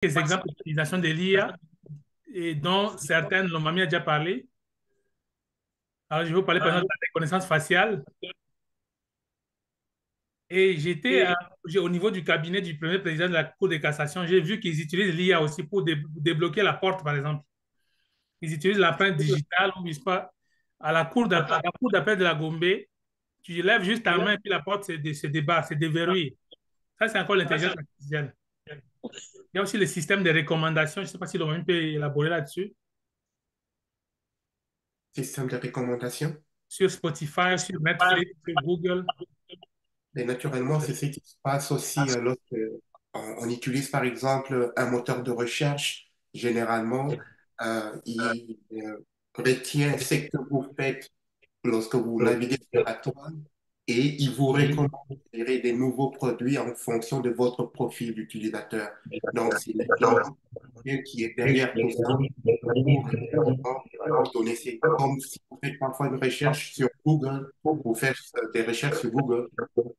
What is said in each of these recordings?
quelques exemples d'utilisation de l'IA et dont certaines, le Mamie a déjà parlé. Alors, je vais vous parler par exemple de la reconnaissance faciale. Et au niveau du cabinet du premier président de la Cour de cassation, j'ai vu qu'ils utilisent l'IA aussi pour débloquer la porte, par exemple. Ils utilisent l'empreinte digitale, ou je sais pas, à la cour d'appel de la Gombe, tu lèves juste ta main et puis la porte se débarre, se déverrouille. Ça, c'est encore l'intelligence artificielle. Il y a aussi le système de recommandation. Je ne sais pas si l'on peut élaborer là-dessus. Système de recommandation. Sur Spotify, sur Netflix, sur Google. Et naturellement, c'est ce qui se passe aussi lorsque on utilise par exemple un moteur de recherche. Généralement, il retient ce que vous faites lorsque vous naviguez sur la toile et il vous recommande de gérer des nouveaux produits en fonction de votre profil d'utilisateur. Donc, c'est l'intelligence artificielle qui est derrière tout ça pour vous donner comme si vous faites parfois une recherche sur Google, vous faites des recherches sur Google,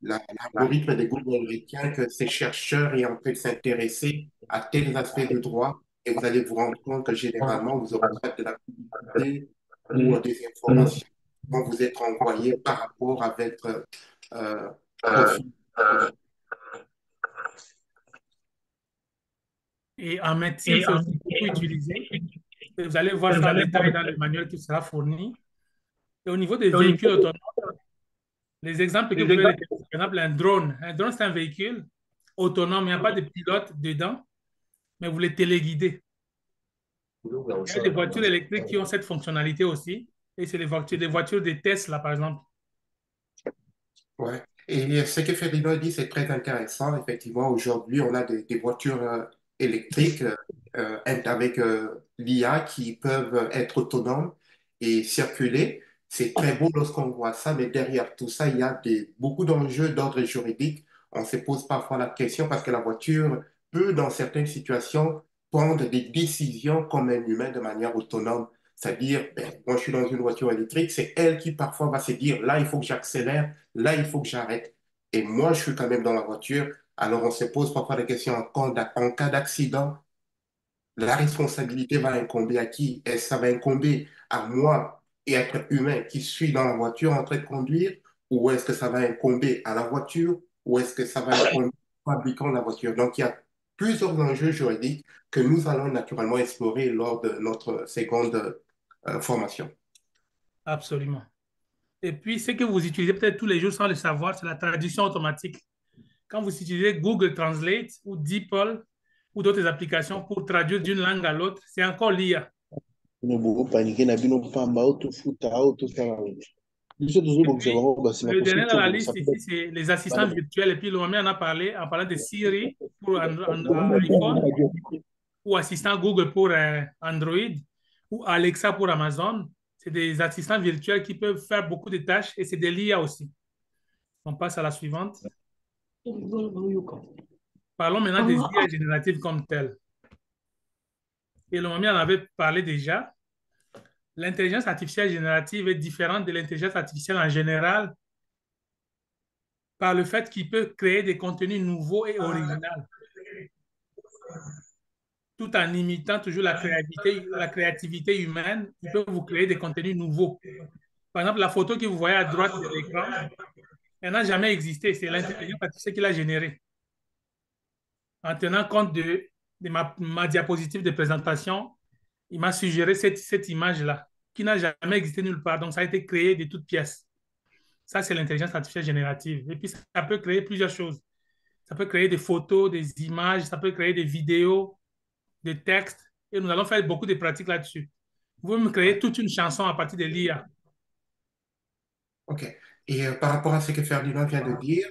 l'algorithme de Google retient que ces chercheurs est en train de s'intéresser à tels aspects de droit et vous allez vous rendre compte que généralement, vous aurez de la publicité ou des informations vont vous être envoyées par rapport à votre profil. Et en médecine, c'est aussi beaucoup utilisé. Et vous allez voir ça en détail dans le manuel qui sera fourni. Et au niveau des véhicules autonomes, les exemples que vous pouvez retenir, par exemple, un drone. Un drone, c'est un véhicule autonome. Il n'y a pas de pilote dedans, mais vous les téléguidez. Il y a des voitures électriques qui ont cette fonctionnalité aussi. Et c'est les voitures de Tesla, par exemple. Ouais. Et ce que Ferdinand dit, c'est très intéressant. Effectivement, aujourd'hui, on a des voitures électriques avec l'IA qui peuvent être autonomes et circuler. C'est très beau lorsqu'on voit ça, mais derrière tout ça, il y a beaucoup d'enjeux d'ordre juridique. On se pose parfois la question parce que la voiture peut, dans certaines situations, prendre des décisions comme un humain de manière autonome. C'est-à-dire, ben, moi, je suis dans une voiture électrique, c'est elle qui parfois va se dire, là, il faut que j'accélère. Là, il faut que j'arrête. Et moi, je suis quand même dans la voiture. Alors, on se pose parfois des questions en cas d'accident. La responsabilité va incomber à qui? Est-ce que ça va incomber à moi et être humain qui suis dans la voiture en train de conduire? Ou est-ce que ça va incomber à la voiture? Ou est-ce que ça va incomber au fabricant de la voiture? Donc, il y a plusieurs enjeux juridiques que nous allons naturellement explorer lors de notre seconde formation. Absolument. Et puis, ce que vous utilisez peut-être tous les jours sans le savoir, c'est la traduction automatique. Quand vous utilisez Google Translate ou DeepL ou d'autres applications pour traduire d'une langue à l'autre, c'est encore l'IA. bino bokopanique na bino pamba otofuta otosala biso Et tozobongisa puis, bango basima le dernier dans la kosotobongisa liste ici, c'est les assistants virtuels. Et puis, le moment en a parlé en parlant de Siri pour iPhone ou assistant Google pour Android ou Alexa pour Amazon. C'est des assistants virtuels qui peuvent faire beaucoup de tâches et c'est de l'IA aussi. On passe à la suivante. Parlons maintenant des IA génératives comme telles. Et le moment en avait parlé déjà. L'intelligence artificielle générative est différente de l'intelligence artificielle en général par le fait qu'il peut créer des contenus nouveaux et originaux, tout en imitant toujours la créativité humaine. Il peut vous créer des contenus nouveaux. Par exemple, la photo que vous voyez à droite de l'écran, elle n'a jamais existé. C'est l'intelligence artificielle qui l'a générée. En tenant compte de ma diapositive de présentation, il m'a suggéré cette image-là, qui n'a jamais existé nulle part. Donc, ça a été créé de toutes pièces. Ça, c'est l'intelligence artificielle générative. Et puis, ça peut créer plusieurs choses. Ça peut créer des photos, des images, ça peut créer des vidéos, des textes. Et nous allons faire beaucoup de pratiques là-dessus. Vous pouvez me créer toute une chanson à partir de l'IA. OK. Et par rapport à ce que Ferdinand vient de dire,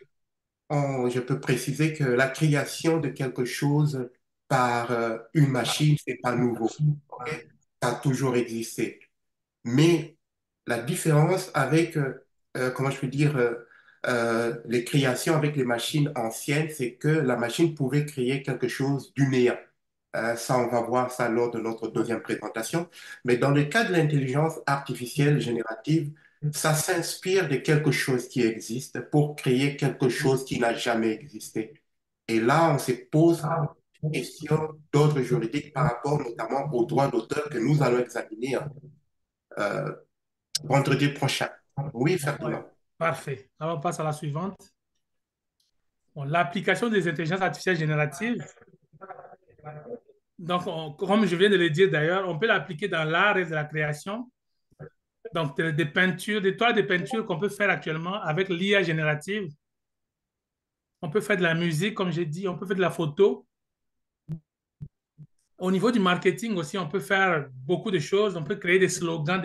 je peux préciser que la création de quelque chose par une machine, c'est pas nouveau. Ok. Ça a toujours existé. Mais la différence avec, comment je peux dire, les créations avec les machines anciennes, c'est que la machine pouvait créer quelque chose du néant. Ça, on va voir ça lors de notre deuxième présentation. Mais dans le cas de l'intelligence artificielle générative, ça s'inspire de quelque chose qui existe pour créer quelque chose qui n'a jamais existé. Et là, on se pose questions d'ordre juridique par rapport notamment aux droits d'auteur que nous allons examiner euh, vendredi prochain. Oui, Ouais. Ferdinand. Parfait. Alors, on passe à la suivante. Bon, l'application des intelligences artificielles génératives. Donc, comme je viens de le dire d'ailleurs, on peut l'appliquer dans l'art et de la création. Donc, des peintures, des toiles de peinture qu'on peut faire actuellement avec l'IA générative. On peut faire de la musique, comme j'ai dit, on peut faire de la photo. Au niveau du marketing aussi, on peut faire beaucoup de choses. On peut créer des slogans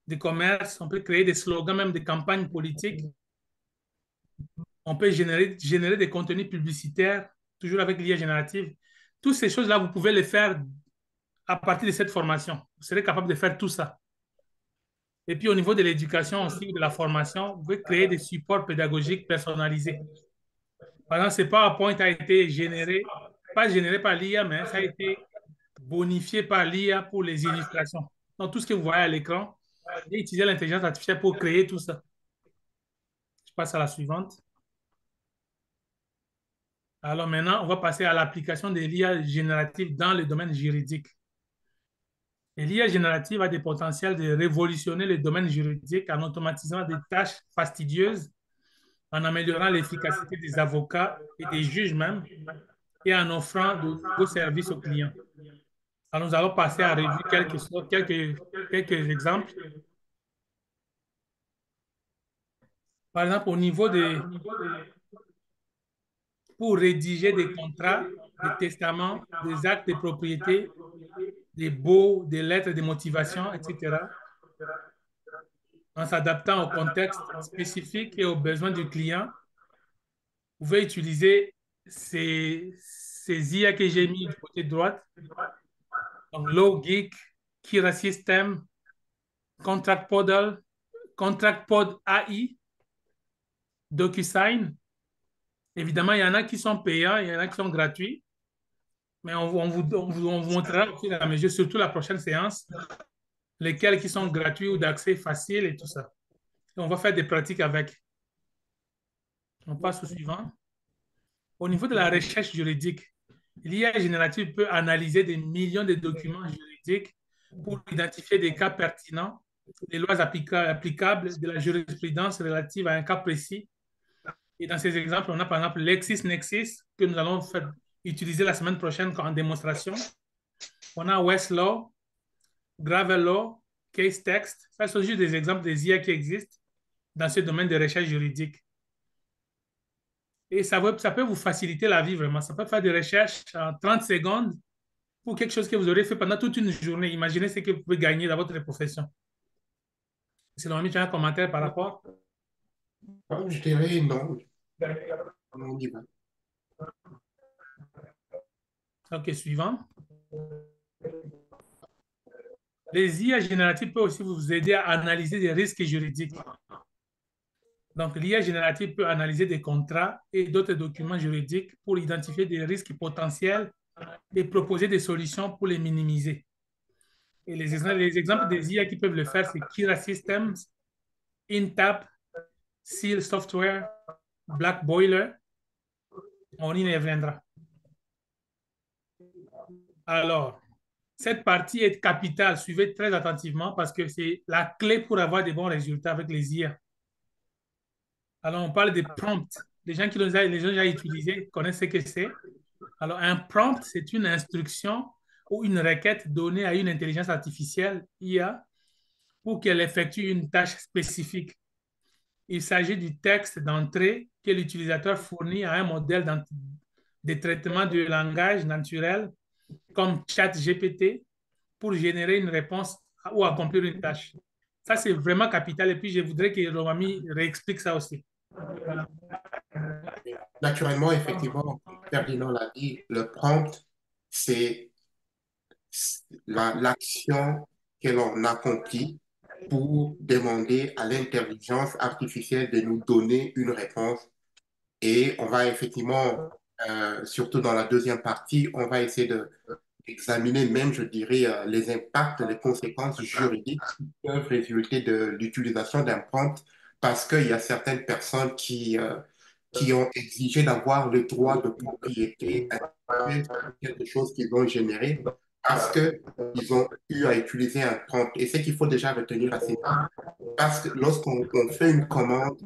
des commerces, on peut créer des slogans, même des campagnes politiques. On peut générer des contenus publicitaires, toujours avec l'IA générative. Toutes ces choses-là, vous pouvez les faire à partir de cette formation. Vous serez capable de faire tout ça. Et puis au niveau de l'éducation aussi, de la formation, vous pouvez créer des supports pédagogiques personnalisés. Par exemple, ce PowerPoint a été généré, pas généré par l'IA, mais ça a été bonifié par l'IA pour les illustrations. Donc, tout ce que vous voyez à l'écran, et utiliser l'intelligence artificielle pour créer tout ça. Je passe à la suivante. Alors maintenant, on va passer à l'application de l'IA générative dans le domaine juridique. L'IA générative a des potentiels de révolutionner le domaine juridique en automatisant des tâches fastidieuses, en améliorant l'efficacité des avocats et des juges même, et en offrant de nouveaux services aux clients. Alors, nous allons passer à revue quelques exemples. Par exemple, pour rédiger des contrats, des testaments, des actes de propriété, des baux, des lettres de motivation, etc., en s'adaptant au contexte spécifique et aux besoins du client. Vous pouvez utiliser ces IA que j'ai mis du côté droite, donc LowGeek, Kira System, Contract Podal, Contract Pod AI, DocuSign. Évidemment, il y en a qui sont payants, il y en a qui sont gratuits, mais on vous montrera au fur et à mesure, surtout la prochaine séance, lesquels qui sont gratuits ou d'accès facile et tout ça. Et on va faire des pratiques avec. On passe au suivant. Au niveau de la recherche juridique, l'IA générative peut analyser des millions de documents juridiques pour identifier des cas pertinents, des lois applicables, de la jurisprudence relative à un cas précis. Et dans ces exemples, on a par exemple LexisNexis que nous allons utiliser la semaine prochaine en démonstration. On a Westlaw, Gravel Case Text. Ça, sont juste des exemples des IA qui existent dans ce domaine de recherche juridique. Et ça peut vous faciliter la vie vraiment. Ça peut faire des recherches en 30 secondes pour quelque chose que vous aurez fait pendant toute une journée. Imaginez ce que vous pouvez gagner dans votre profession. Sinon, tu as un commentaire par rapport? Je dirais non. On y va. OK, suivant. Les IA génératives peuvent aussi vous aider à analyser des risques juridiques. Donc, l'IA générative peut analyser des contrats et d'autres documents juridiques pour identifier des risques potentiels et proposer des solutions pour les minimiser. Et les exemples des IA qui peuvent le faire, c'est Kira Systems, Intap, Seal Software, Black Boiler. On y reviendra. Alors, cette partie est capitale. Suivez très attentivement parce que c'est la clé pour avoir des bons résultats avec les IA. Alors, on parle des prompts. Les gens qui les ont déjà utilisés connaissent ce que c'est. Alors, un prompt, c'est une instruction ou une requête donnée à une intelligence artificielle, IA, pour qu'elle effectue une tâche spécifique. Il s'agit du texte d'entrée que l'utilisateur fournit à un modèle de traitement du langage naturel comme ChatGPT pour générer une réponse ou accomplir une tâche. Ça, c'est vraiment capital. Et puis, je voudrais que Romami réexplique ça aussi. Naturellement, effectivement, comme Ferdinand l'a dit, le prompt, c'est l'action que l'on accomplit pour demander à l'intelligence artificielle de nous donner une réponse. Et on va effectivement, surtout dans la deuxième partie, on va essayer d'examiner même, je dirais, les impacts, les conséquences juridiques qui peuvent résulter de l'utilisation d'un prompt parce qu'il y a certaines personnes qui qui ont exigé d'avoir le droit de propriété intellectuelle sur quelque chose qu'ils ont généré parce qu'ils ont eu à utiliser un prompt. Et c'est qu'il faut déjà retenir à ces parce que lorsqu'on fait une commande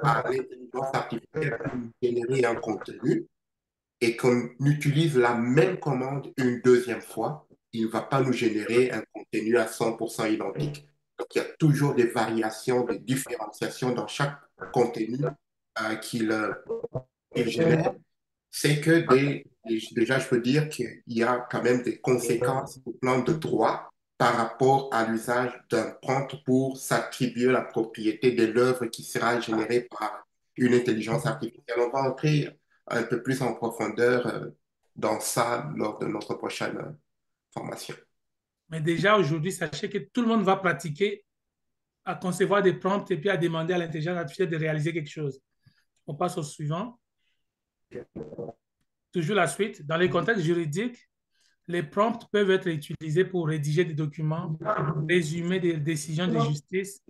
à l'intelligence artificielle pour générer un contenu et qu'on utilise la même commande une deuxième fois, il ne va pas nous générer un contenu à 100% identique. Donc, il y a toujours des variations, des différenciations dans chaque contenu qu'il génère. C'est que déjà, je peux dire qu'il y a quand même des conséquences au plan de droit par rapport à l'usage d'un prompt pour s'attribuer la propriété de l'œuvre qui sera générée par une intelligence artificielle. On va entrer un peu plus en profondeur dans ça lors de notre prochaine formation. Mais déjà, aujourd'hui, sachez que tout le monde va pratiquer à concevoir des prompts et puis à demander à l'intelligence artificielle de réaliser quelque chose. On passe au suivant. Toujours la suite. Dans les contextes juridiques, les prompts peuvent être utilisés pour rédiger des documents, résumer des décisions de justice,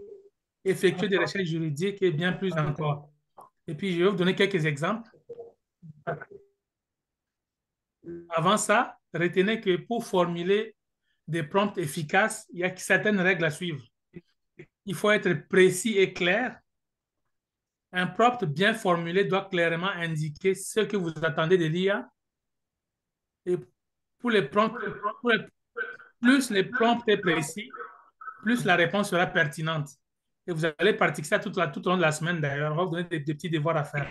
effectuer des recherches juridiques et bien plus encore. Et puis, je vais vous donner quelques exemples. Avant ça, retenez que pour formuler des prompts efficaces, il y a certaines règles à suivre. Il faut être précis et clair. Un prompt bien formulé doit clairement indiquer ce que vous attendez de l'IA. Et pour les prompts, plus les prompts est précis, plus la réponse sera pertinente. Et vous allez pratiquer ça tout au long de la semaine d'ailleurs. On va vous donner des petits devoirs à faire.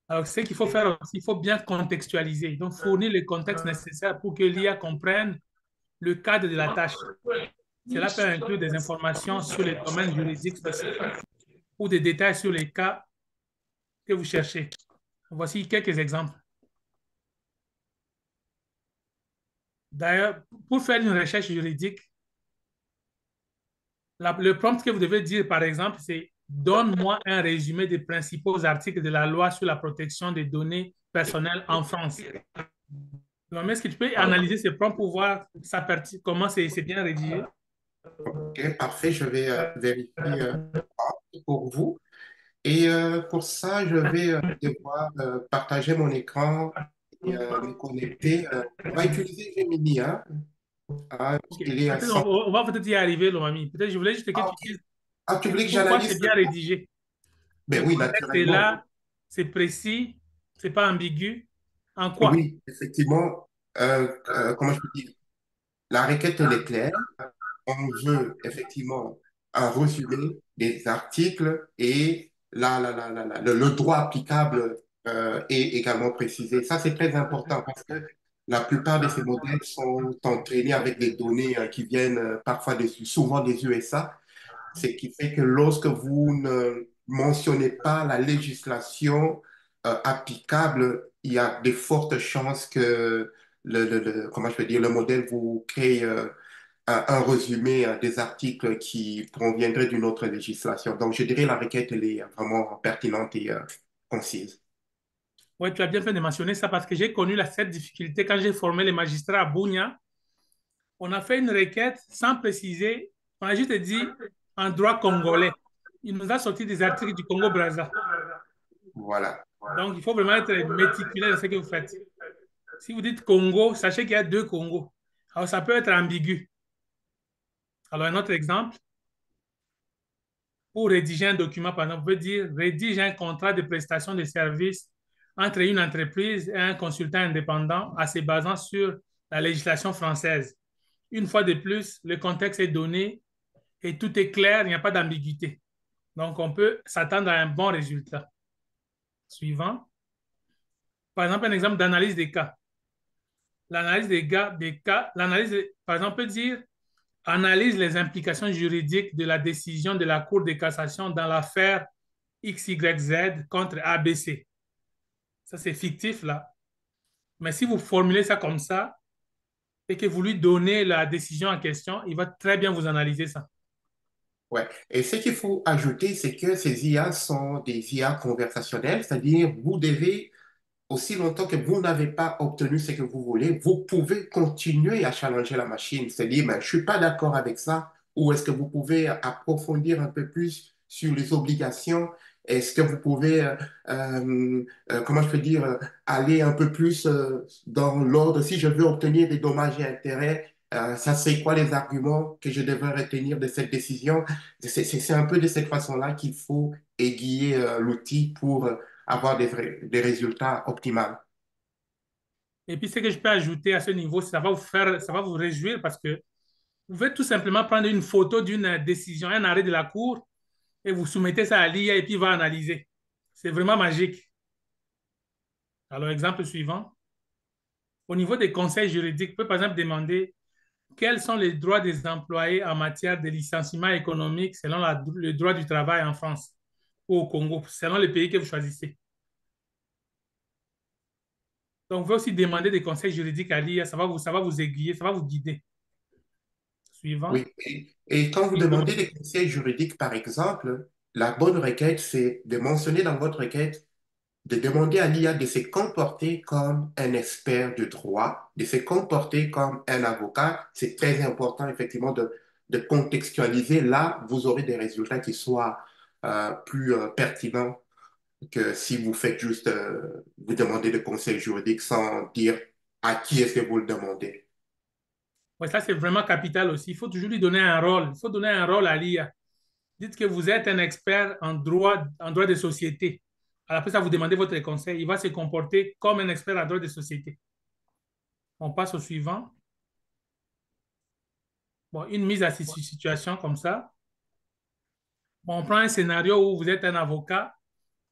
Alors, ce qu'il faut faire aussi, il faut bien contextualiser. Donc, fournir le contexte nécessaire pour que l'IA comprenne le cadre de la tâche. Cela peut inclure des informations sur les domaines juridiques spécifiques ou des détails sur les cas que vous cherchez. Voici quelques exemples. D'ailleurs, pour faire une recherche juridique, le prompt que vous devez dire, par exemple, c'est donne-moi un résumé des principaux articles de la loi sur la protection des données personnelles en France. Donc, est-ce que tu peux analyser ce prompt pour voir comment c'est bien rédigé? Ok, parfait, je vais vérifier pour vous. Et pour ça, je vais devoir partager mon écran et me connecter. On va utiliser Gemini, hein, Ok. il est à 100. On va peut-être y arriver, Lomami. Peut-être je voulais juste que Ah, tu ok. dises Ah, tu voulais que pourquoi c'est j'analyse bien le prompt? rédigé. Ben Le oui, contexte est naturellement. là, c'est précis, c'est pas ambigu. En quoi? Oui, effectivement, comment je peux dire? La requête, elle est claire. On veut effectivement un résumé des articles et le droit applicable est également précisé. Ça, c'est très important parce que la plupart de ces modèles sont entraînés avec des données qui viennent parfois souvent des USA, ce qui fait que lorsque vous ne mentionnez pas la législation applicable, il y a de fortes chances que comment je peux dire, le modèle vous crée un résumé des articles qui proviendraient d'une autre législation. Donc, je dirais la requête, elle est vraiment pertinente et concise. Oui, tu as bien fait de mentionner ça parce que j'ai connu cette difficulté quand j'ai formé les magistrats à Bounia. On a fait une requête sans préciser. On a juste dit en droit congolais. Il nous a sorti des articles du Congo-Brazza. Voilà. Donc, il faut vraiment être méticuleux dans ce que vous faites. Si vous dites Congo, sachez qu'il y a deux Congos. Alors, ça peut être ambigu. Alors, un autre exemple, pour rédiger un document, par exemple, vous pouvez dire rédige un contrat de prestation de services entre une entreprise et un consultant indépendant en se basant sur la législation française. Une fois de plus, le contexte est donné et tout est clair, il n'y a pas d'ambiguïté. Donc, on peut s'attendre à un bon résultat. Suivant. Par exemple, un exemple d'analyse des cas. L'analyse par exemple, peut dire analyse les implications juridiques de la décision de la Cour de cassation dans l'affaire XYZ contre ABC. Ça, c'est fictif, là. Mais si vous formulez ça comme ça et que vous lui donnez la décision en question, il va très bien vous analyser ça. Ouais. Et ce qu'il faut ajouter, c'est que ces IA sont des IA conversationnelles, c'est-à-dire vous devez, aussi longtemps que vous n'avez pas obtenu ce que vous voulez, vous pouvez continuer à challenger la machine, c'est-à-dire, ben, je ne suis pas d'accord avec ça, ou est-ce que vous pouvez approfondir un peu plus sur les obligations. Est-ce que vous pouvez, comment je peux dire, aller un peu plus dans l'ordre? Si je veux obtenir des dommages et intérêts, ça serait quoi les arguments que je devrais retenir de cette décision? C'est un peu de cette façon-là qu'il faut aiguiller l'outil pour avoir des résultats optimaux. Et puis, ce que je peux ajouter à ce niveau, ça va vous faire, ça va vous réjouir parce que vous pouvez tout simplement prendre une photo d'une décision, un arrêt de la Cour, et vous soumettez ça à l'IA et puis il va analyser. C'est vraiment magique. Alors, exemple suivant. Au niveau des conseils juridiques, vous pouvez par exemple demander quels sont les droits des employés en matière de licenciement économique selon le droit du travail en France ou au Congo, selon le pays que vous choisissez. Donc, vous pouvez aussi demander des conseils juridiques à l'IA, ça va vous aiguiller, ça va vous guider. Oui, Suivant. et quand vous Oui, demandez des conseils juridiques, par exemple, la bonne requête, c'est de mentionner dans votre requête, de demander à l'IA de se comporter comme un expert de droit, de se comporter comme un avocat. C'est très important, effectivement, de contextualiser. Là, vous aurez des résultats qui soient plus pertinents que si vous faites juste vous demander des conseils juridiques sans dire à qui est-ce que vous le demandez. ouais, ça, c'est vraiment capital aussi. Il faut toujours lui donner un rôle. Il faut donner un rôle à l'IA. Dites que vous êtes un expert en droit de société. Après ça, vous demandez votre conseil. Il va se comporter comme un expert en droit de société. On passe au suivant. Bon, une mise à situation comme ça. Bon, on prend un scénario où vous êtes un avocat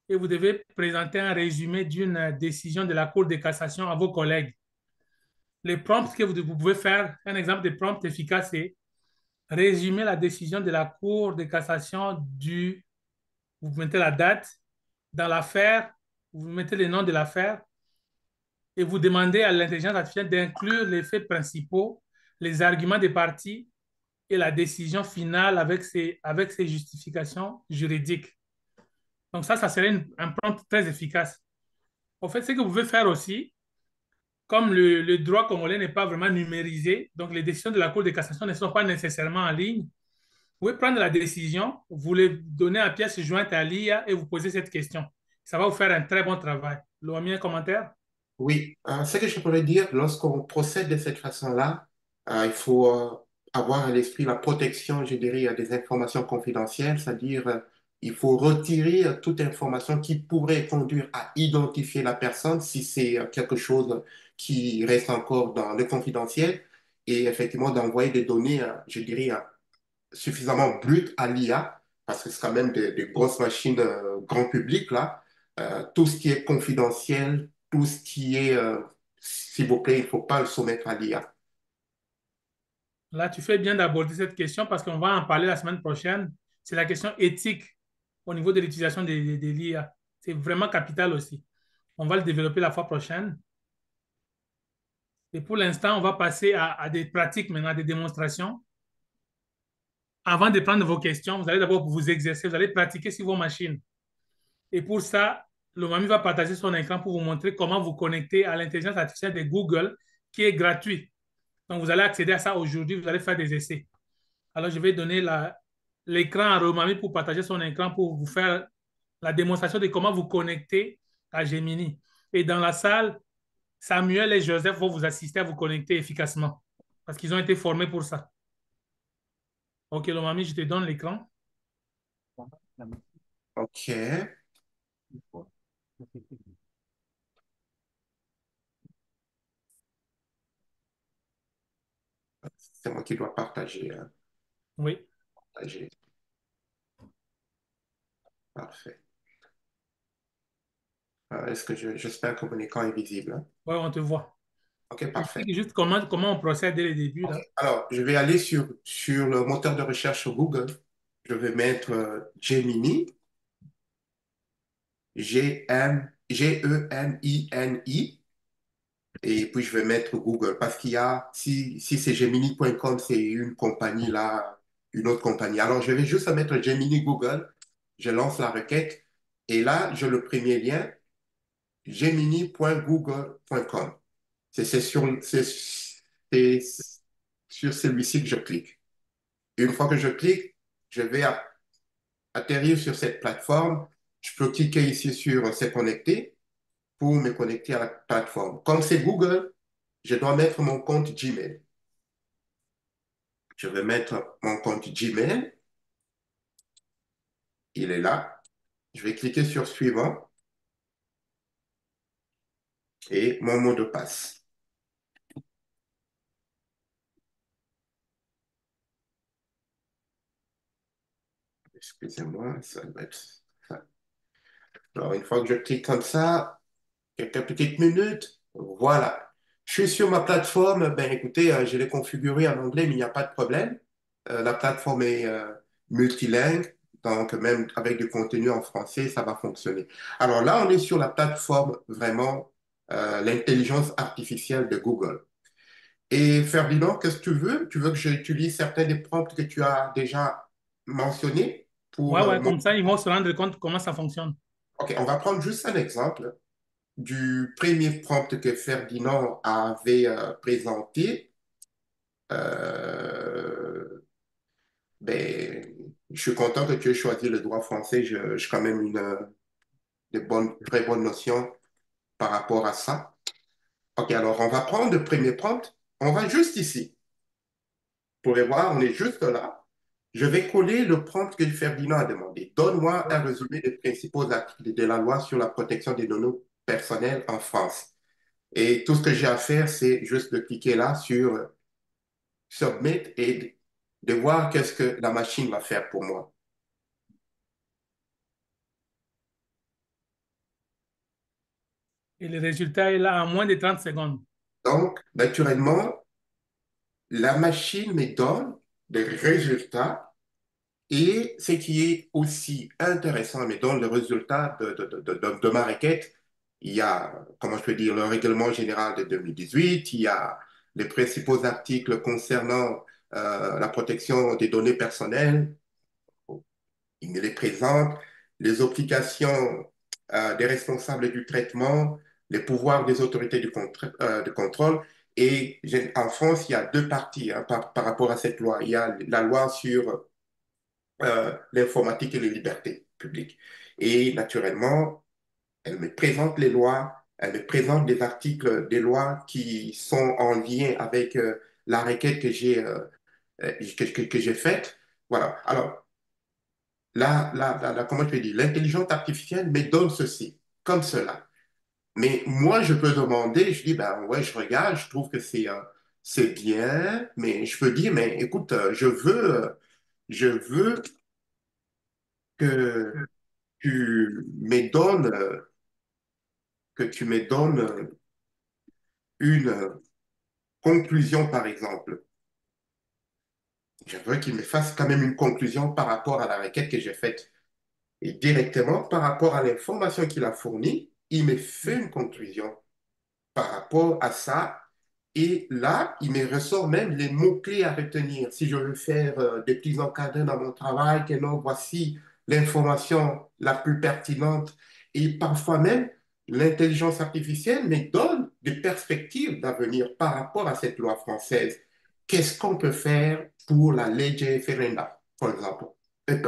et vous devez présenter un résumé d'une décision de la Cour de cassation à vos collègues. Les prompts que vous pouvez faire, un exemple de prompt efficace, c'est résumer la décision de la Cour de cassation du, vous mettez la date dans l'affaire, vous mettez le nom de l'affaire et vous demandez à l'intelligence artificielle d'inclure les faits principaux, les arguments des parties et la décision finale avec ses justifications juridiques. Donc ça serait un prompt très efficace. En fait, ce que vous pouvez faire aussi, comme le droit congolais n'est pas vraiment numérisé, donc les décisions de la Cour de cassation ne sont pas nécessairement en ligne, vous pouvez prendre la décision, vous les donnez à pièce jointe à l'IA et vous posez cette question. Ça va vous faire un très bon travail. L'OMI, un commentaire? Oui, ce que je pourrais dire, lorsqu'on procède de cette façon-là, il faut avoir à l'esprit la protection, je dirais, des informations confidentielles, c'est-à-dire il faut retirer toute information qui pourrait conduire à identifier la personne si c'est quelque chose qui reste encore dans le confidentiel et effectivement d'envoyer des données, je dirais, suffisamment brutes à l'IA, parce que c'est quand même des grosses machines grand public, là. Tout ce qui est confidentiel, tout ce qui est, s'il vous plaît, il ne faut pas le soumettre à l'IA. Là, tu fais bien d'aborder cette question parce qu'on va en parler la semaine prochaine. C'est la question éthique au niveau de l'utilisation de l'IA. C'est vraiment capital aussi. On va le développer la fois prochaine. Et pour l'instant, on va passer à des pratiques maintenant, à des démonstrations. Avant de prendre vos questions, vous allez d'abord vous exercer, vous allez pratiquer sur vos machines. Et pour ça, le Mami va partager son écran pour vous montrer comment vous connecter à l'intelligence artificielle de Google qui est gratuit. Donc, vous allez accéder à ça aujourd'hui, vous allez faire des essais. Alors, je vais donner l'écran à Romami pour partager son écran pour vous faire la démonstration de comment vous connecter à Gemini. Et dans la salle, Samuel et Joseph vont vous assister à vous connecter efficacement parce qu'ils ont été formés pour ça. OK, Romami, je te donne l'écran. OK, c'est moi qui dois partager, hein. Oui, Partager. Parfait. Est-ce que j'espère que mon écran est visible, hein? ouais, on te voit. OK, parfait. Explique juste comment on procède dès le début, OK. là. Alors, je vais aller sur le moteur de recherche sur Google. Je vais mettre Gemini, Gemini, et puis je vais mettre Google parce qu'il y a, si c'est Gemini.com, c'est une compagnie là, une autre compagnie. Alors, je vais juste mettre Gemini Google, je lance la requête, et là, j'ai le premier lien, gemini.google.com. C'est sur celui-ci que je clique. Une fois que je clique, je vais atterrir sur cette plateforme, je peux cliquer ici sur C'est connecté pour me connecter à la plateforme. Comme c'est Google, je dois mettre mon compte Gmail. Je vais mettre mon compte Gmail. Il est là. Je vais cliquer sur Suivant et mon mot de passe. Excusez-moi, ça va être ça. Alors, une fois que je clique comme ça, quelques petites minutes, voilà. Je suis sur ma plateforme. Ben, écoutez, je l'ai configurée en anglais, mais il n'y a pas de problème. La plateforme est multilingue, donc même avec du contenu en français, ça va fonctionner. Alors là, on est sur la plateforme vraiment l'intelligence artificielle de Google. Et Ferdinand, qu'est-ce que tu veux? Tu veux que j'utilise certains des prompts que tu as déjà mentionnés Ouais, pour ouais, comme ça, ils vont se rendre compte comment ça fonctionne. OK, on va prendre juste un exemple du premier prompt que Ferdinand avait présenté. Euh, ben, je suis content que tu aies choisi le droit français. J'ai quand même très bonnes notions par rapport à ça. OK, alors on va prendre le premier prompt. On va juste ici. Vous pourrez voir, on est juste là. Je vais coller le prompt que Ferdinand a demandé. Donne-moi un résumé des principaux articles de la loi sur la protection des données personnelles en France. Et tout ce que j'ai à faire, c'est juste de cliquer là sur Submit et de voir qu'est-ce que la machine va faire pour moi. Et le résultat est là en moins de 30 secondes. Donc, naturellement, la machine me donne des résultats et ce qui est aussi intéressant, me donne le résultat de ma requête. Il y a, comment je peux dire, le règlement général de 2018, il y a les principaux articles concernant la protection des données personnelles. Il me les présente, les obligations des responsables du traitement, les pouvoirs des autorités de contrôle. Et en France, il y a deux parties hein, par rapport à cette loi. Il y a la loi sur l'informatique et les libertés publiques. Et naturellement, elle me présente les lois, elle me présente des articles des lois qui sont en lien avec la requête que j'ai faite. Voilà. Alors, comment je peux dire, l'intelligence artificielle me donne ceci, comme cela. Mais moi, je peux demander, je dis, ben ouais, je regarde, je trouve que c'est bien, mais je peux dire, mais écoute, je veux que tu me donnes, que tu me donnes une conclusion, par exemple. Je veux qu'il me fasse quand même une conclusion par rapport à la requête que j'ai faite. Et directement, par rapport à l'information qu'il a fournie, il me fait une conclusion par rapport à ça. Et là, il me ressort même les mots-clés à retenir. Si je veux faire des petits encadrés dans mon travail, que non, voici l'information la plus pertinente. Et parfois même, l'intelligence artificielle me donne des perspectives d'avenir par rapport à cette loi française. Qu'est-ce qu'on peut faire pour la lege ferenda, par exemple?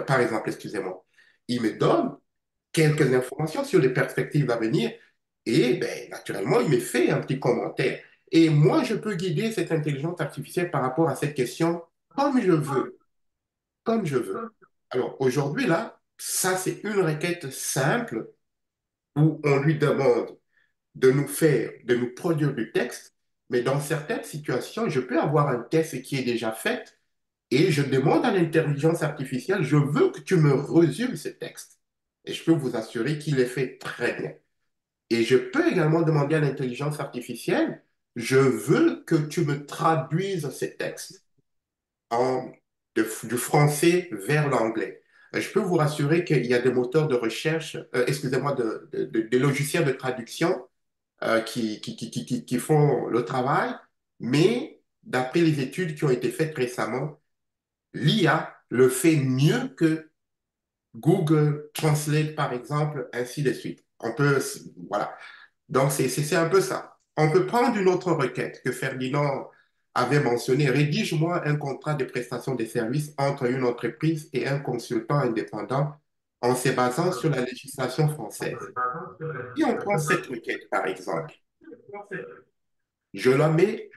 Par exemple, excusez-moi. Il me donne quelques informations sur les perspectives d'avenir et ben, naturellement, il me fait un petit commentaire. Et moi, je peux guider cette intelligence artificielle par rapport à cette question comme je veux, comme je veux. Alors aujourd'hui, là, ça, c'est une requête simple où on lui demande de nous produire du texte, mais dans certaines situations, je peux avoir un texte qui est déjà fait et je demande à l'intelligence artificielle, je veux que tu me résumes ce texte. Et je peux vous assurer qu'il est fait très bien. Et je peux également demander à l'intelligence artificielle, je veux que tu me traduises ces textes en, du français vers l'anglais. Je peux vous rassurer qu'il y a des moteurs de recherche, excusez-moi, des logiciels de traduction qui font le travail, mais d'après les études qui ont été faites récemment, l'IA le fait mieux que Google Translate, par exemple, ainsi de suite. On peut, voilà. Donc, c'est un peu ça. On peut prendre une autre requête que Ferdinand avait mentionné, rédige-moi un contrat de prestation de services entre une entreprise et un consultant indépendant en se basant sur la législation française. Si on prend cette requête, par exemple, je la mets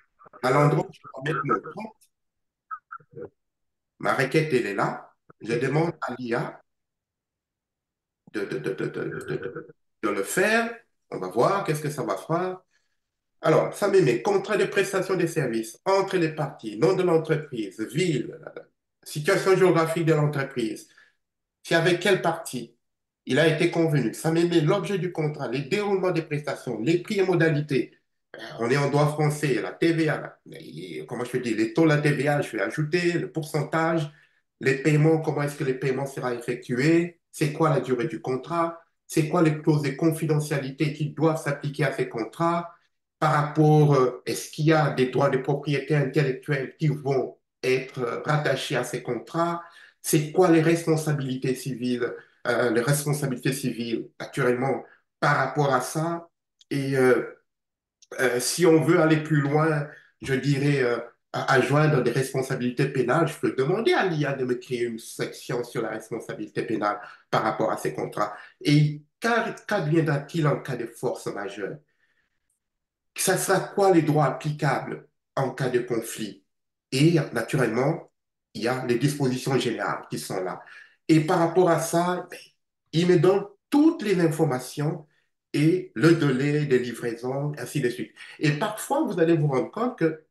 à l'endroit où je dois mettre mon compte. Ma requête, elle est là. Je demande à l'IA de, de, de, de, de, de, de- de le faire. On va voir qu'est-ce que ça va faire. Alors, ça me met contrat de prestation de services entre les parties, nom de l'entreprise, ville, situation géographique de l'entreprise, c'est avec quelle partie il a été convenu. Ça me met l'objet du contrat, les déroulements des prestations, les prix et modalités. On est en droit français, la TVA, comment je peux dire, les taux de la TVA, je vais ajouter, le pourcentage, les paiements, comment est-ce que les paiements seront effectués, c'est quoi la durée du contrat, c'est quoi les clauses de confidentialité qui doivent s'appliquer à ces contrats, par rapport, est-ce qu'il y a des droits de propriété intellectuelle qui vont être rattachés à ces contrats, c'est quoi les responsabilités civiles, naturellement, par rapport à ça. Et si on veut aller plus loin, je dirais, à joindre des responsabilités pénales, je peux demander à l'IA de me créer une section sur la responsabilité pénale par rapport à ces contrats. Et qu'adviendra-t-il en cas de force majeure? Ça sera quoi les droits applicables en cas de conflit? Et naturellement, il y a les dispositions générales qui sont là. Et par rapport à ça, ben, il me donne toutes les informations et le délai de livraison, ainsi de suite. Et parfois, vous allez vous rendre compte que,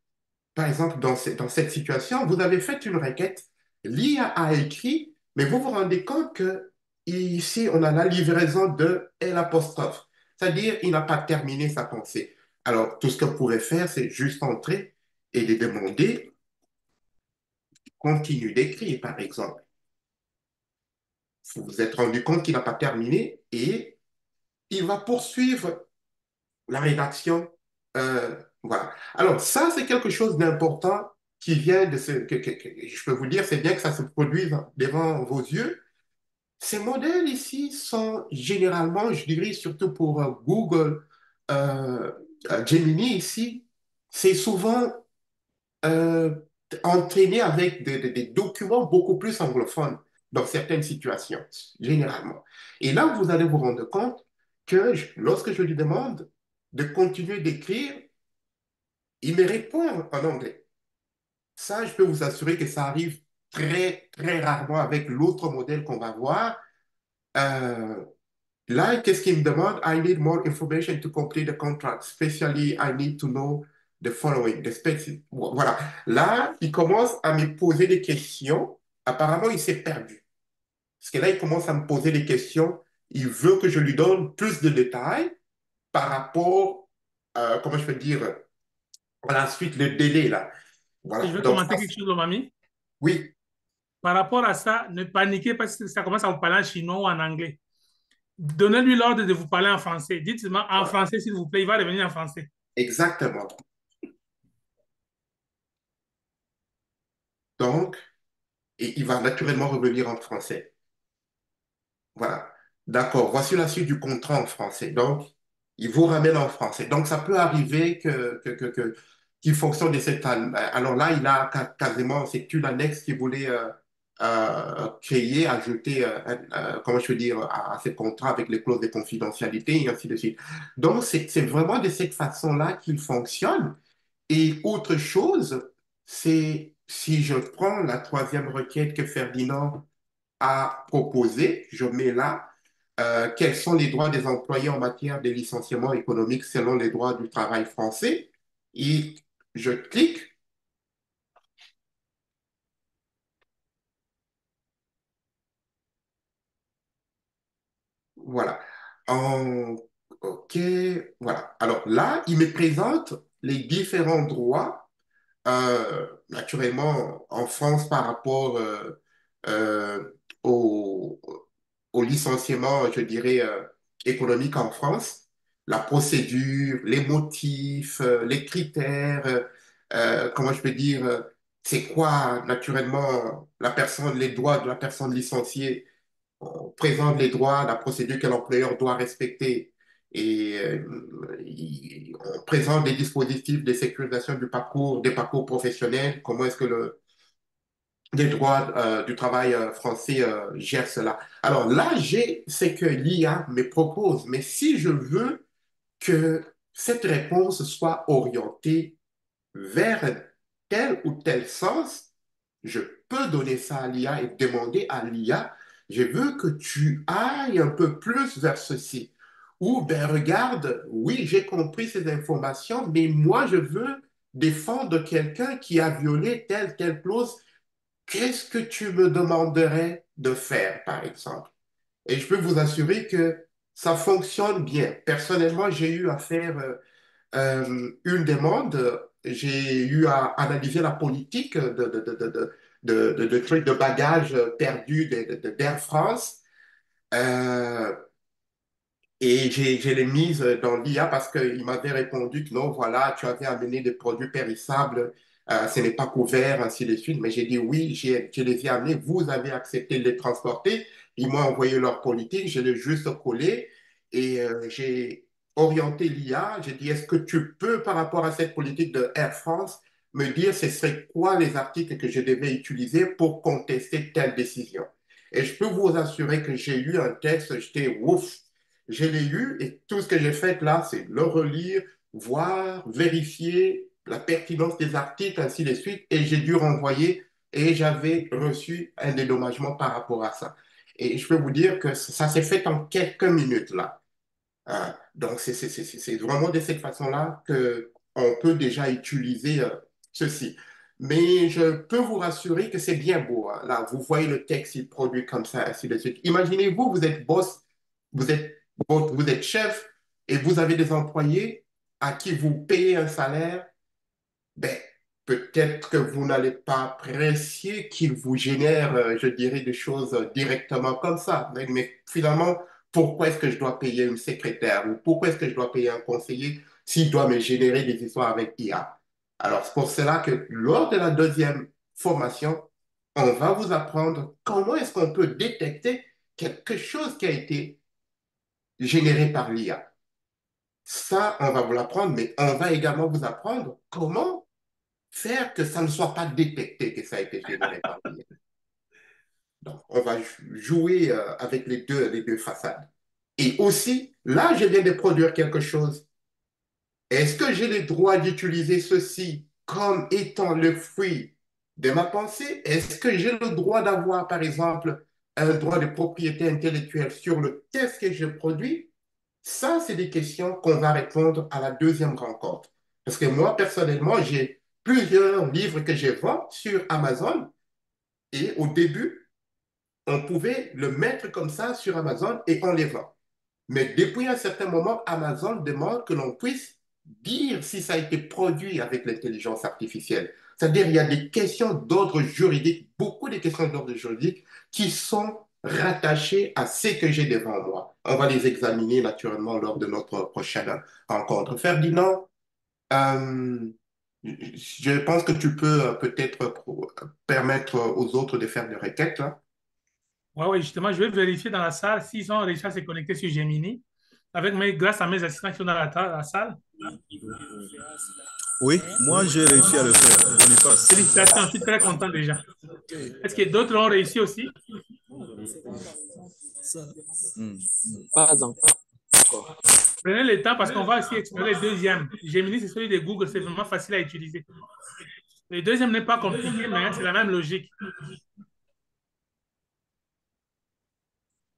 par exemple, dans cette situation, vous avez fait une requête, l'IA a écrit, mais vous vous rendez compte que ici, on a la livraison de L apostrophe, c'est-à-dire il n'a pas terminé sa pensée. Alors, tout ce qu'on pourrait faire, c'est juste entrer et lui demander, continue d'écrire, par exemple. Vous vous êtes rendu compte qu'il n'a pas terminé et il va poursuivre la rédaction. Voilà. Alors, ça, c'est quelque chose d'important qui vient de ce que je peux vous dire, c'est bien que ça se produise devant vos yeux. Ces modèles ici sont généralement, je dirais surtout pour Google, euh, Gemini ici, c'est souvent euh, entraîné avec des documents beaucoup plus anglophones dans certaines situations, généralement. Et là, vous allez vous rendre compte que lorsque je lui demande de continuer d'écrire, il me répond en anglais. Ça, je peux vous assurer que ça arrive très, très rarement avec l'autre modèle qu'on va voir. Euh, Là, qu'est-ce qu'il me demande? I need more information to complete the contract. Especially, I need to know the following. Voilà. Là, il commence à me poser des questions. Apparemment, il s'est perdu. Parce que là, il commence à me poser des questions. Il veut que je lui donne plus de détails par rapport, comment je peux dire, à la suite, le délai, là. Et je Voilà. vais Donc, commenter quelque chose, Lomami. oui, Par rapport à ça, ne paniquez pas si ça commence à vous parler en chinois ou en anglais. Donnez-lui l'ordre de vous parler en français. Dites-moi en voilà. français, s'il vous plaît, il va revenir en français. Exactement. Donc, et il va naturellement revenir en français. Voilà. D'accord. Voici la suite du contrat en français. Donc, il vous ramène en français. Donc, ça peut arriver qu'il fonctionne de cette manière. Alors là, il a quasiment, c'est une annexe qu'il voulait créer, ajouter, comment je veux dire, à ce contrat avec les clauses de confidentialité et ainsi de suite. Donc, c'est vraiment de cette façon-là qu'il fonctionne. Et autre chose, c'est si je prends la troisième requête que Ferdinand à proposer, je mets là, quels sont les droits des employés en matière de licenciement économique selon les droits du travail français. Et je clique, voilà. En- OK, voilà. Alors là, il me présente les différents droits, naturellement en France par rapport euh, au, au licenciement, je dirais, économique en France, la procédure, les motifs, les critères, comment je peux dire, c'est quoi, naturellement, les droits de la personne licenciée, on présente les droits, la procédure que l'employeur doit respecter Et on présente des dispositifs de sécurisation des parcours professionnels. Comment est-ce que les droits du travail français gèrent cela? Alors là, c'est que l'IA me propose, mais si je veux que cette réponse soit orientée vers tel ou tel sens, je peux donner ça à l'IA et demander à l'IA, je veux que tu ailles un peu plus vers ceci. Ou, ben regarde, oui, j'ai compris ces informations, mais moi, je veux défendre quelqu'un qui a violé telle clause. Qu'est-ce que tu me demanderais de faire, par exemple? Et je peux vous assurer que ça fonctionne bien. Personnellement, j'ai eu à faire une demande, j'ai eu à analyser la politique de trucs de bagages perdus d'Air France. Euh, et je l'ai mise dans l'IA parce qu'il m'avait répondu que non, voilà, tu avais amené des produits périssables, ce n'est pas couvert, ainsi de suite. Mais j'ai dit oui, je les ai amenés, vous avez accepté de les transporter. Ils m'ont envoyé leur politique, je l'ai juste collé et j'ai orienté l'IA. J'ai dit, est-ce que tu peux, par rapport à cette politique de Air France, me dire ce serait quoi les articles que je devais utiliser pour contester telle décision? Et je peux vous assurer que j'ai eu un texte, j'étais ouf. Je l'ai eu et tout ce que j'ai fait là, c'est le relire, voir, vérifier la pertinence des articles, ainsi de suite. Et j'ai dû renvoyer et j'avais reçu un dédommagement par rapport à ça. Et je peux vous dire que ça s'est fait en quelques minutes là. Donc, c'est vraiment de cette façon-là qu'on peut déjà utiliser ceci. Mais je peux vous rassurer que c'est bien beau, hein. Là, vous voyez le texte, il produit comme ça, ainsi de suite. Imaginez-vous, vous êtes boss, vous êtes, vous êtes chef et vous avez des employés à qui vous payez un salaire. Ben, peut-être que vous n'allez pas apprécier qu'il vous génère, je dirais, des choses directement comme ça. Mais finalement, pourquoi est-ce que je dois payer une secrétaire ou pourquoi est-ce que je dois payer un conseiller s'il doit me générer des histoires avec IA? Alors, c'est pour cela que lors de la deuxième formation, on va vous apprendre comment est-ce qu'on peut détecter quelque chose qui a été généré par l'IA. Ça, on va vous l'apprendre, mais on va également vous apprendre comment faire que ça ne soit pas détecté que ça a été généré par l'IA. Donc, on va jouer avec les deux façades. Et aussi, là, je viens de produire quelque chose. Est-ce que j'ai le droit d'utiliser ceci comme étant le fruit de ma pensée? Est-ce que j'ai le droit d'avoir, par exemple, un droit de propriété intellectuelle sur le test que je produis? Ça, c'est des questions qu'on va répondre à la deuxième rencontre. Parce que moi, personnellement, j'ai plusieurs livres que je vends sur Amazon et au début, on pouvait le mettre comme ça sur Amazon et on les vend. Mais depuis un certain moment, Amazon demande que l'on puisse dire si ça a été produit avec l'intelligence artificielle. C'est-à-dire, il y a des questions d'ordre juridique, beaucoup de questions d'ordre juridique qui sont rattachées à ce que j'ai devant moi. On va les examiner naturellement lors de notre prochaine rencontre. Ferdinand, euh, je pense que tu peux peut-être permettre aux autres de faire des requêtes, là. Ouais, ouais, justement, je vais vérifier dans la salle s'ils ont réussi à se connecter sur Gemini, grâce à mes assistants qui sont dans la salle. Oui, moi j'ai réussi à le faire, Boniface. Félicitations, je suis très content déjà. Est-ce que d'autres ont réussi aussi? Hmm. Pas encore. Prenez le temps parce qu'on va aussi explorer le deuxième. Gemini, c'est celui de Google, c'est vraiment facile à utiliser. Le deuxième n'est pas compliqué, mais c'est la même logique.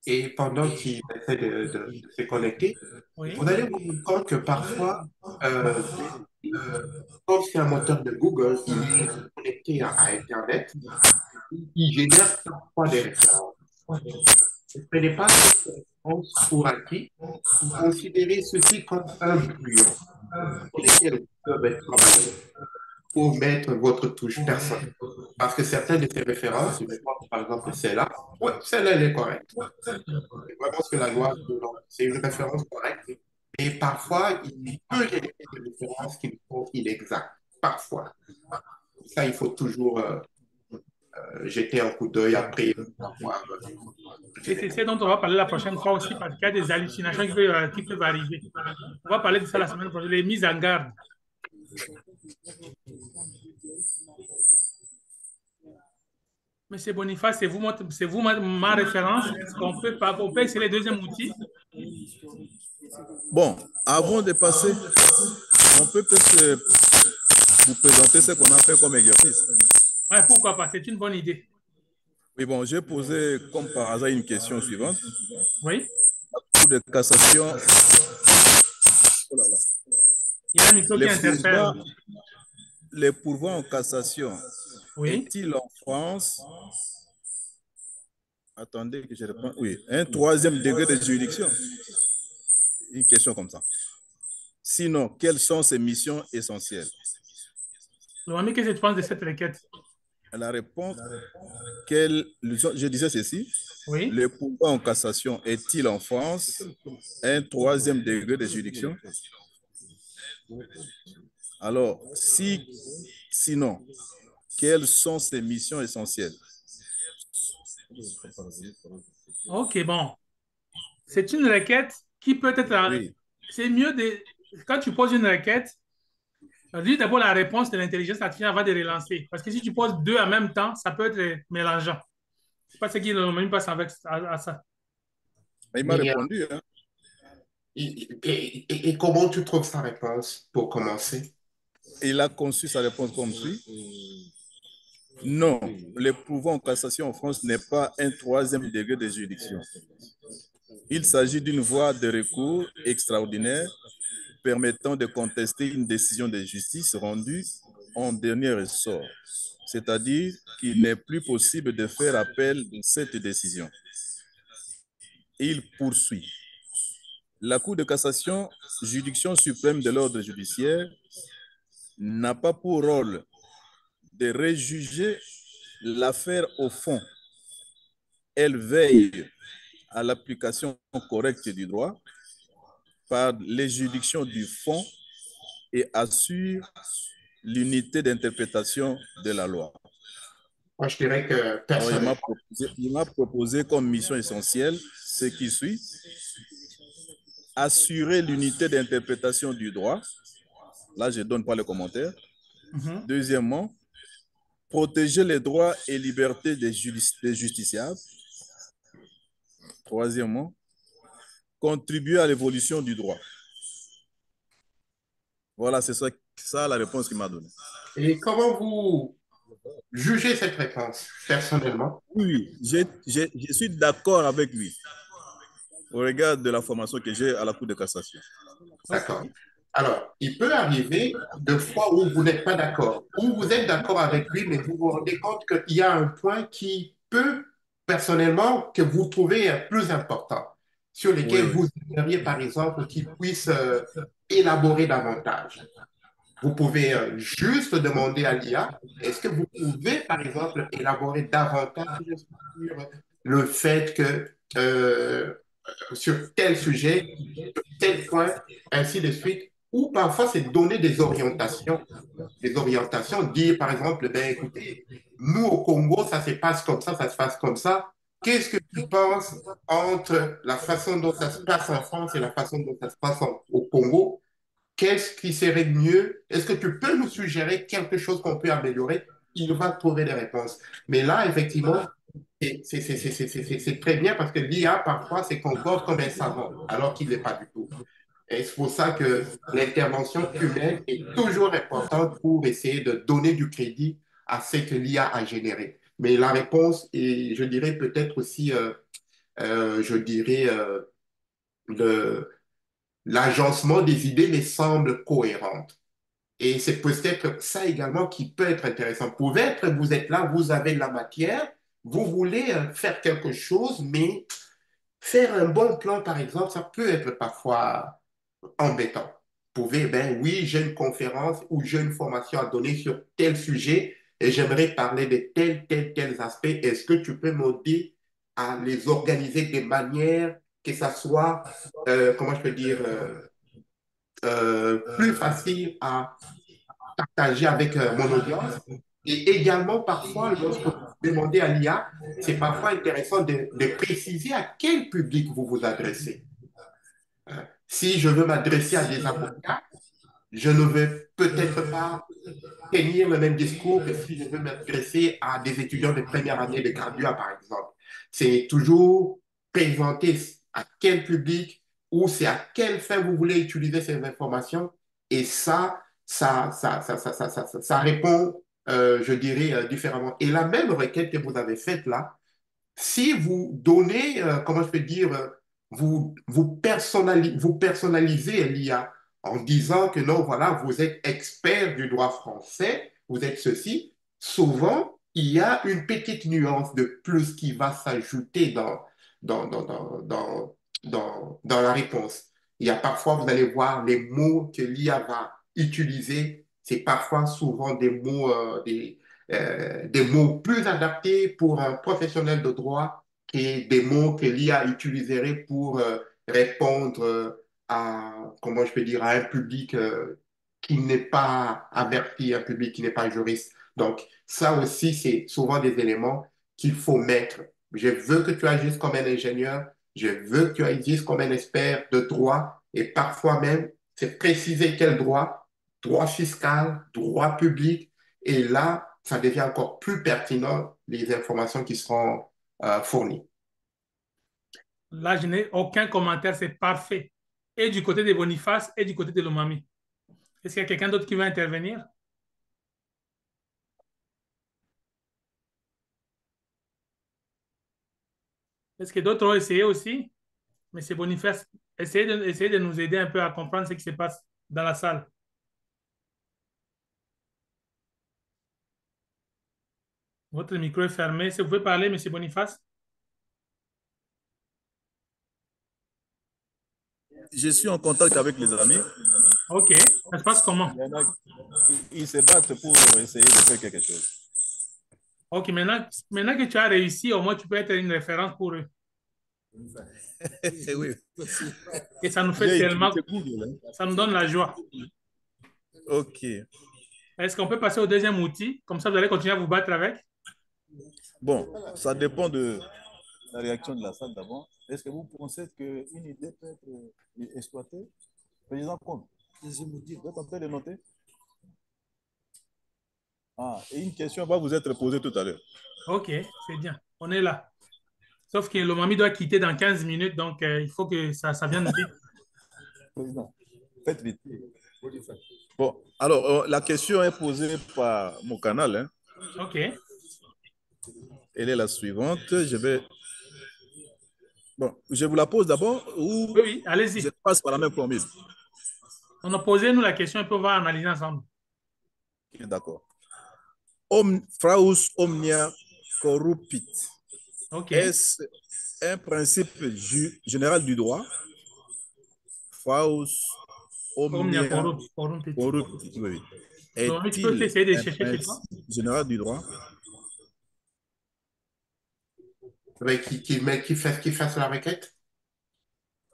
Et pendant qu'il essaie de se connecter, Oui. vous allez vous rendre compte que parfois, comme c'est un moteur de Google, il est connecté à Internet, il génère parfois des références. Ne prenez pas cette référence pour acquis, considérez ceci comme un brouillon sur lequel vous pouvez travailler pour mettre votre touche personnelle. Parce que certaines de ces références, je pense par exemple celle-là, ouais, celle-là, elle est correcte. C'est vraiment ce que la loi demande. C'est une référence correcte. Et parfois, il peut y avoir des références qui sont inexactes. Parfois. Ça, il faut toujours jeter un coup d'œil après avoir. Et c'est ce dont on va parler la prochaine fois aussi, parce qu'il y a des hallucinations qui peuvent arriver. On va parler de ça la semaine prochaine, les mises en garde. Monsieur Boniface, c'est vous ma référence. Est-ce on peut essayer le deuxième outil? Bon, avant de passer, on peut peut-être vous présenter ce qu'on a fait comme exercice. Ouais, pourquoi pas? C'est une bonne idée. Oui, bon, j'ai posé comme par hasard une question suivante. Oui. Cour de cassation. Oh là là. Il y a un micro qui interfère. Les pourvois en cassation, oui. Est-il en France? Attendez que je réponds. Oui, un troisième degré de juridiction. Une question comme ça. Sinon, quelles sont ses missions essentielles? Qu'est-ce que tu penses de cette requête? La réponse, je disais ceci. Oui. Le pouvoir en cassation est-il en France un troisième degré de juridiction? Alors, sinon, quelles sont ses missions essentielles? OK, bon. C'est une requête qui peut être... Oui. C'est mieux de... Quand tu poses une requête, lis d'abord la réponse de l'intelligence artificielle avant de relancer. Parce que si tu poses deux en même temps, ça peut être mélangeant. C'est pas ce qui me passe avec à ça. Il m'a répondu. Hein. Et comment tu trouves sa réponse pour commencer? Il a conçu sa réponse comme suit. Non, le pouvoir en cassation en France n'est pas un troisième degré de juridiction. Il s'agit d'une voie de recours extraordinaire permettant de contester une décision de justice rendue en dernier ressort, c'est-à-dire qu'il n'est plus possible de faire appel de cette décision. Il poursuit. La Cour de cassation, juridiction suprême de l'ordre judiciaire, n'a pas pour rôle de rejuger l'affaire au fond. Elle veille à l'application correcte du droit par les juridictions du fond et assure l'unité d'interprétation de la loi. Moi, je dirais que personne. Il m'a proposé comme mission essentielle ce qui suit: assurer l'unité d'interprétation du droit. Là, je ne donne pas le commentaire. Deuxièmement, protéger les droits et libertés des justiciables. Troisièmement, contribuer à l'évolution du droit. Voilà, c'est ça la réponse qu'il m'a donnée. Et comment vous jugez cette réponse, personnellement? Oui, je suis d'accord avec lui au regard de la formation que j'ai à la Cour de cassation. D'accord. Alors, il peut arriver de fois où vous n'êtes pas d'accord, où vous êtes d'accord avec lui, mais vous vous rendez compte qu'il y a un point qui peut, personnellement, que vous trouvez plus important, sur lequel vous aimeriez, par exemple, qu'il puisse élaborer davantage. Vous pouvez juste demander à l'IA, est-ce que vous pouvez, par exemple, élaborer davantage sur le fait que sur tel sujet, sur tel point, ainsi de suite, ou parfois c'est donner des orientations, dire par exemple, ben écoutez, nous au Congo, ça se passe comme ça se passe comme ça. Qu'est-ce que tu penses entre la façon dont ça se passe en France et la façon dont ça se passe au Congo? Qu'est-ce qui serait mieux? Est-ce que tu peux nous suggérer quelque chose qu'on peut améliorer? Il va trouver des réponses. Mais là, effectivement, c'est très bien parce que l'IA, parfois, c'est comporte comme un savant, alors qu'il n'est pas du tout. Et c'est pour ça que l'intervention humaine est toujours importante pour essayer de donner du crédit à ce que l'IA a généré. Mais la réponse, et je dirais peut-être aussi, je dirais, le, l'agencement des idées me semble cohérente. Et c'est peut-être ça également qui peut être intéressant. Peut-être vous êtes là, vous avez de la matière, vous voulez faire quelque chose, mais faire un bon plan, par exemple, ça peut être parfois embêtant. Vous pouvez, ben oui, j'ai une conférence ou j'ai une formation à donner sur tel sujet et j'aimerais parler de tels aspects. Est-ce que tu peux m'aider à les organiser de manière que ça soit, comment je peux dire, plus facile à partager avec mon audience? Et également, parfois, lorsque vous demandez à l'IA, c'est parfois intéressant de préciser à quel public vous vous adressez. Si je veux m'adresser à des avocats, je ne vais peut-être pas tenir le même discours que si je veux m'adresser à des étudiants de première année de graduat, par exemple. C'est toujours présenter à quel public ou c'est à quelle fin vous voulez utiliser ces informations. Et ça répond, je dirais, différemment. Et la même requête que vous avez faite là, si vous donnez, comment je peux dire, vous personnalisez l'IA en disant que non, voilà, vous êtes expert du droit français, vous êtes ceci, souvent, il y a une petite nuance de plus qui va s'ajouter dans, dans, dans, dans, dans la réponse. Il y a parfois, vous allez voir les mots que l'IA va utiliser, c'est parfois souvent des mots plus adaptés pour un professionnel de droit et des mots que l'IA utiliserait pour répondre à, comment je peux dire, à un public qui n'est pas averti, un public qui n'est pas juriste. Donc, ça aussi, c'est souvent des éléments qu'il faut mettre. Je veux que tu agisses comme un ingénieur, je veux que tu agisses comme un expert de droit, et parfois même, c'est préciser quel droit, droit fiscal, droit public, et là, ça devient encore plus pertinent les informations qui seront fournies. Là, je n'ai aucun commentaire, c'est parfait. Et du côté de Boniface et du côté de Lomami. Est-ce qu'il y a quelqu'un d'autre qui va intervenir? Est-ce que d'autres ont essayé aussi? Monsieur Boniface, essayez de nous aider un peu à comprendre ce qui se passe dans la salle. Votre micro est fermé. Si vous pouvez parler, Monsieur Boniface? Je suis en contact avec les amis. OK. Ça se passe comment? Ils se battent pour essayer de faire quelque chose. OK. Maintenant que tu as réussi, au moins tu peux être une référence pour eux. Oui. Et ça nous fait tellement... Google, hein. Ça nous donne la joie. OK. Est-ce qu'on peut passer au deuxième outil? Comme ça, vous allez continuer à vous battre avec? Bon, ça dépend de la réaction de la salle d'abord. Est-ce que vous pensez qu'une idée peut être exploitée? Président Comte, vous êtes en train de noter? Ah, et une question va vous être posée tout à l'heure. OK, c'est bien. On est là. Sauf que le Lomami doit quitter dans 15 minutes, donc il faut que ça vienne vite. Président, faites vite. Bon, alors, la question est posée par mon canal. Hein. OK. Elle est la suivante. Bon, je vous la pose d'abord ou Oui, allez-y. je passe par la même formule? On a posé nous la question et puis on va analyser ensemble. Okay, d'accord. Fraus omnia corrupit. Okay. Est-ce un principe général du droit? Fraus omnia corrupit. Oui. Tu peux essayer de chercher chez toi? Général du droit? Qui fasse la requête?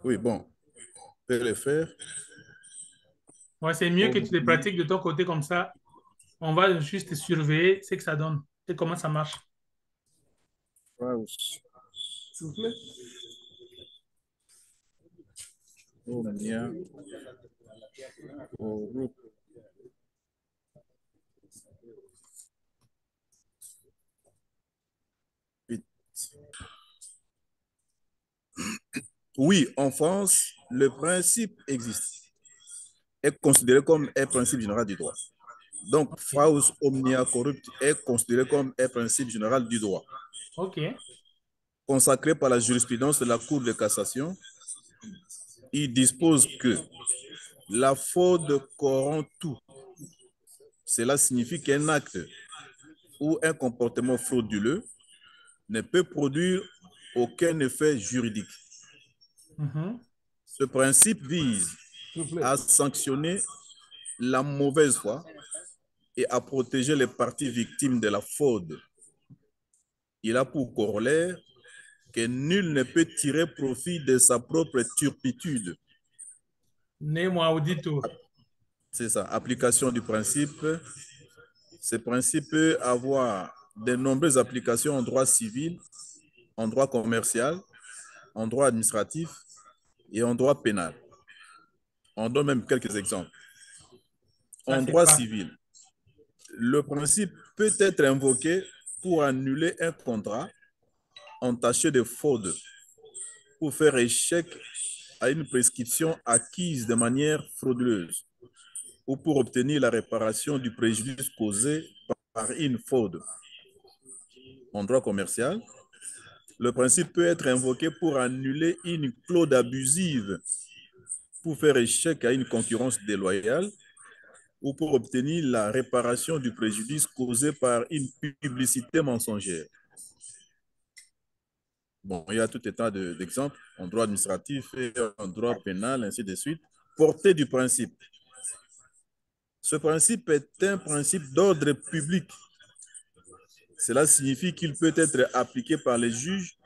Oui, bon. Je peux le faire. Ouais, c'est mieux que tu les pratiques de ton côté comme ça. On va juste surveiller ce que ça donne et comment ça marche. S'il vous plaît. Omnia corrupit. Oui, en France, le principe existe, est considéré comme un principe général du droit. Donc, Faus omnia corrupt est considéré comme un principe général du droit. OK. Consacré par la jurisprudence de la Cour de cassation, il dispose que la faute corrompt tout. Cela signifie qu'un acte ou un comportement frauduleux ne peut produire aucun effet juridique. Ce principe vise à sanctionner la mauvaise foi et à protéger les parties victimes de la fraude. Il a pour corollaire que nul ne peut tirer profit de sa propre turpitude. Né maudito. C'est ça, application du principe Ce principe peut avoir de nombreuses applications en droit civil, en droit commercial, en droit administratif et en droit pénal. On donne même quelques exemples. Ça, En c'est droit pas. civil, le principe peut être invoqué pour annuler un contrat entaché de fraude, pour faire échec à une prescription acquise de manière frauduleuse ou pour obtenir la réparation du préjudice causé par une fraude. En droit commercial, le principe peut être invoqué pour annuler une clause abusive, pour faire échec à une concurrence déloyale ou pour obtenir la réparation du préjudice causé par une publicité mensongère. Bon, il y a tout un tas d'exemples en droit administratif et en droit pénal, ainsi de suite. Portée du principe. Ce principe est un principe d'ordre public. Cela signifie qu'il peut être appliqué par les juges,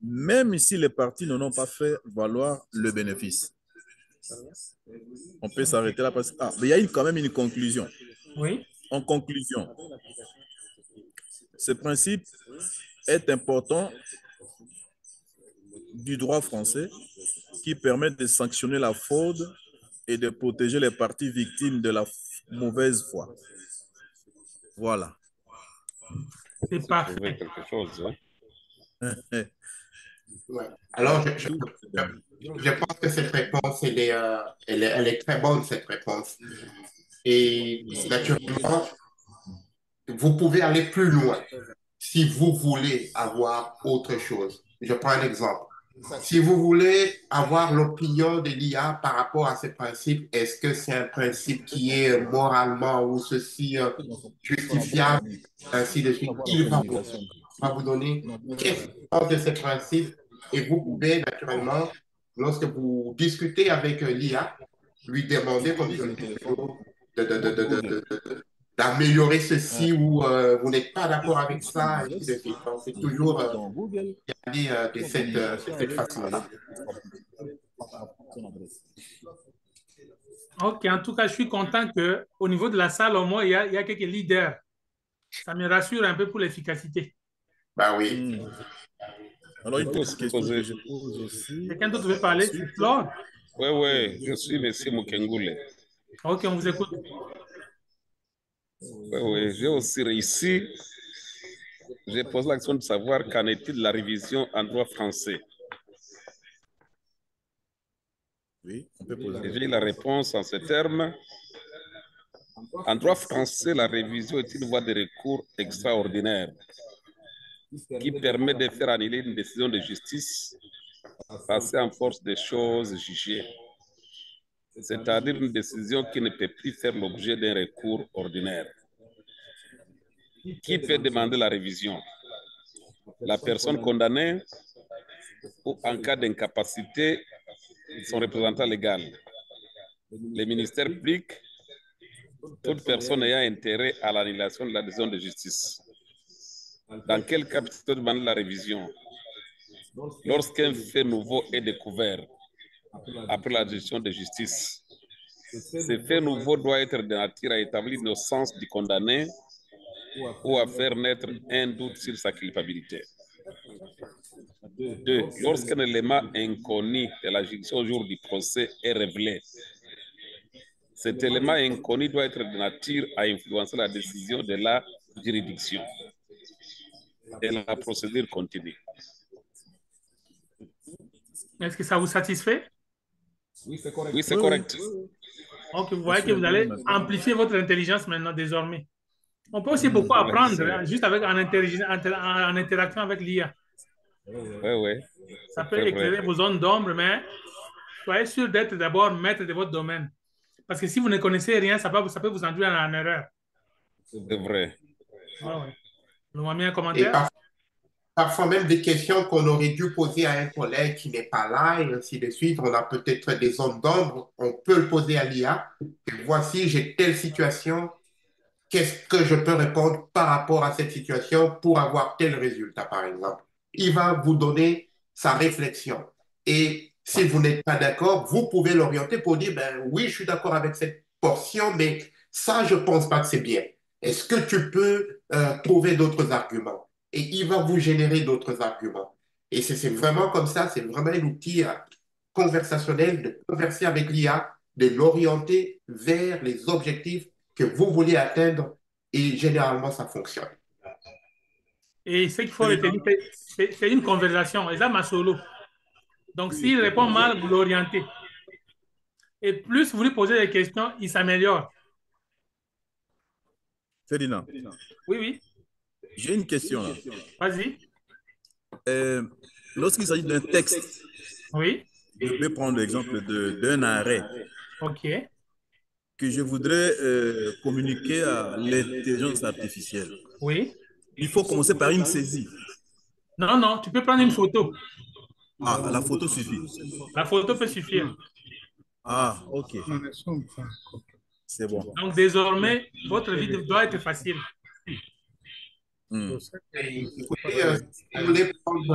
même si les parties n'en ont pas fait valoir le bénéfice. On peut s'arrêter là parce que mais il y a quand même une conclusion. Oui. En conclusion, ce principe est important du droit français qui permet de sanctionner la fraude et de protéger les parties victimes de la mauvaise foi. Voilà. C'est parfait. Quelque chose, hein? Ouais. Alors, je pense que cette réponse, elle est très bonne, cette réponse. Et naturellement, vous pouvez aller plus loin si vous voulez avoir autre chose. Je prends un exemple. Si vous voulez avoir l'opinion de l'IA par rapport à ce principe, est-ce que c'est un principe qui est moralement ou ceci justifiable, ainsi de suite, va vous donner qu'est-ce qu'il pense de ce principe et vous pouvez naturellement, lorsque vous discutez avec l'IA, lui demander comme je le dis toujours, d'améliorer ceci ou vous n'êtes pas d'accord avec ça, ainsi de suite. Donc, c'est toujours y aller de cette façon-là. Ok, en tout cas, je suis content qu'au niveau de la salle, au moins, il y a quelques leaders. Ça me rassure un peu pour l'efficacité. Ben oui. Alors, une petite question que je pose aussi. Quelqu'un d'autre veut parler? C'est Flore? Oui, oui, je suis M. Mukengoule. Ok, on vous écoute. Oui, oui, j'ai aussi réussi. J'ai posé la question de savoir qu'en est-il de la révision en droit français. Oui, on peut poser. J'ai eu la réponse en ces termes. En droit français, la révision est une voie de recours extraordinaire qui permet de faire annuler une décision de justice passée en force des choses jugées, c'est-à-dire une décision qui ne peut plus faire l'objet d'un recours ordinaire. Qui peut demander la révision? La personne condamnée ou, en cas d'incapacité, son représentant légal. Le ministère public, toute personne ayant intérêt à l'annulation de la décision de justice. Dans quel cas peut-on demander la révision? Lorsqu'un fait nouveau est découvert après la décision de justice, ce fait nouveau doit être de nature à établir l'innocence du condamné ou à faire naître un doute sur sa culpabilité. 2. Lorsqu'un élément inconnu de la juridiction au jour du procès est révélé, cet élément inconnu doit être de nature à influencer la décision de la juridiction et la procédure continue. Est-ce que ça vous satisfait? Oui, c'est correct. Ok, vous voyez que vous allez amplifier votre intelligence maintenant, désormais. On peut aussi beaucoup apprendre, hein, juste avec, en interaction avec l'IA. Oui. Ça peut éclairer vos zones d'ombre, mais soyez sûr d'être d'abord maître de votre domaine. Parce que si vous ne connaissez rien, ça peut vous induire en erreur. C'est vrai. Ouais. Vous m'avez mis un Et commentaire? parfois même des questions qu'on aurait dû poser à un collègue qui n'est pas là, et ainsi de suite. On a peut-être des zones d'ombre, on peut le poser à l'IA. Et voici, j'ai telle situation, qu'est-ce que je peux répondre par rapport à cette situation pour avoir tel résultat, par exemple. Il va vous donner sa réflexion. Et si vous n'êtes pas d'accord, vous pouvez l'orienter pour dire, ben oui, je suis d'accord avec cette portion, mais ça, je ne pense pas que c'est bien. Est-ce que tu peux trouver d'autres arguments? Et il va vous générer d'autres arguments. Et c'est vraiment comme ça, c'est vraiment un outil conversationnel de converser avec l'IA, de l'orienter vers les objectifs que vous voulez atteindre. Et généralement, ça fonctionne. Et ce qu'il faut retenir, c'est une conversation. Et ça, ma solo. Donc, s'il répond mal, vous l'orientez. Et plus vous lui posez des questions, il s'améliore. Ferdinand, Oui, oui. j'ai une question là. Vas-y. Lorsqu'il s'agit d'un texte, Oui. je vais prendre l'exemple d'un arrêt OK. que je voudrais communiquer à l'intelligence artificielle. Oui. Il faut commencer par une saisie. Non, non, tu peux prendre une photo. Ah, la photo suffit. La photo peut suffire. Ah, ok. C'est bon. Donc, désormais, votre vie doit être facile. Hmm. Écoutez, si vous voulez prendre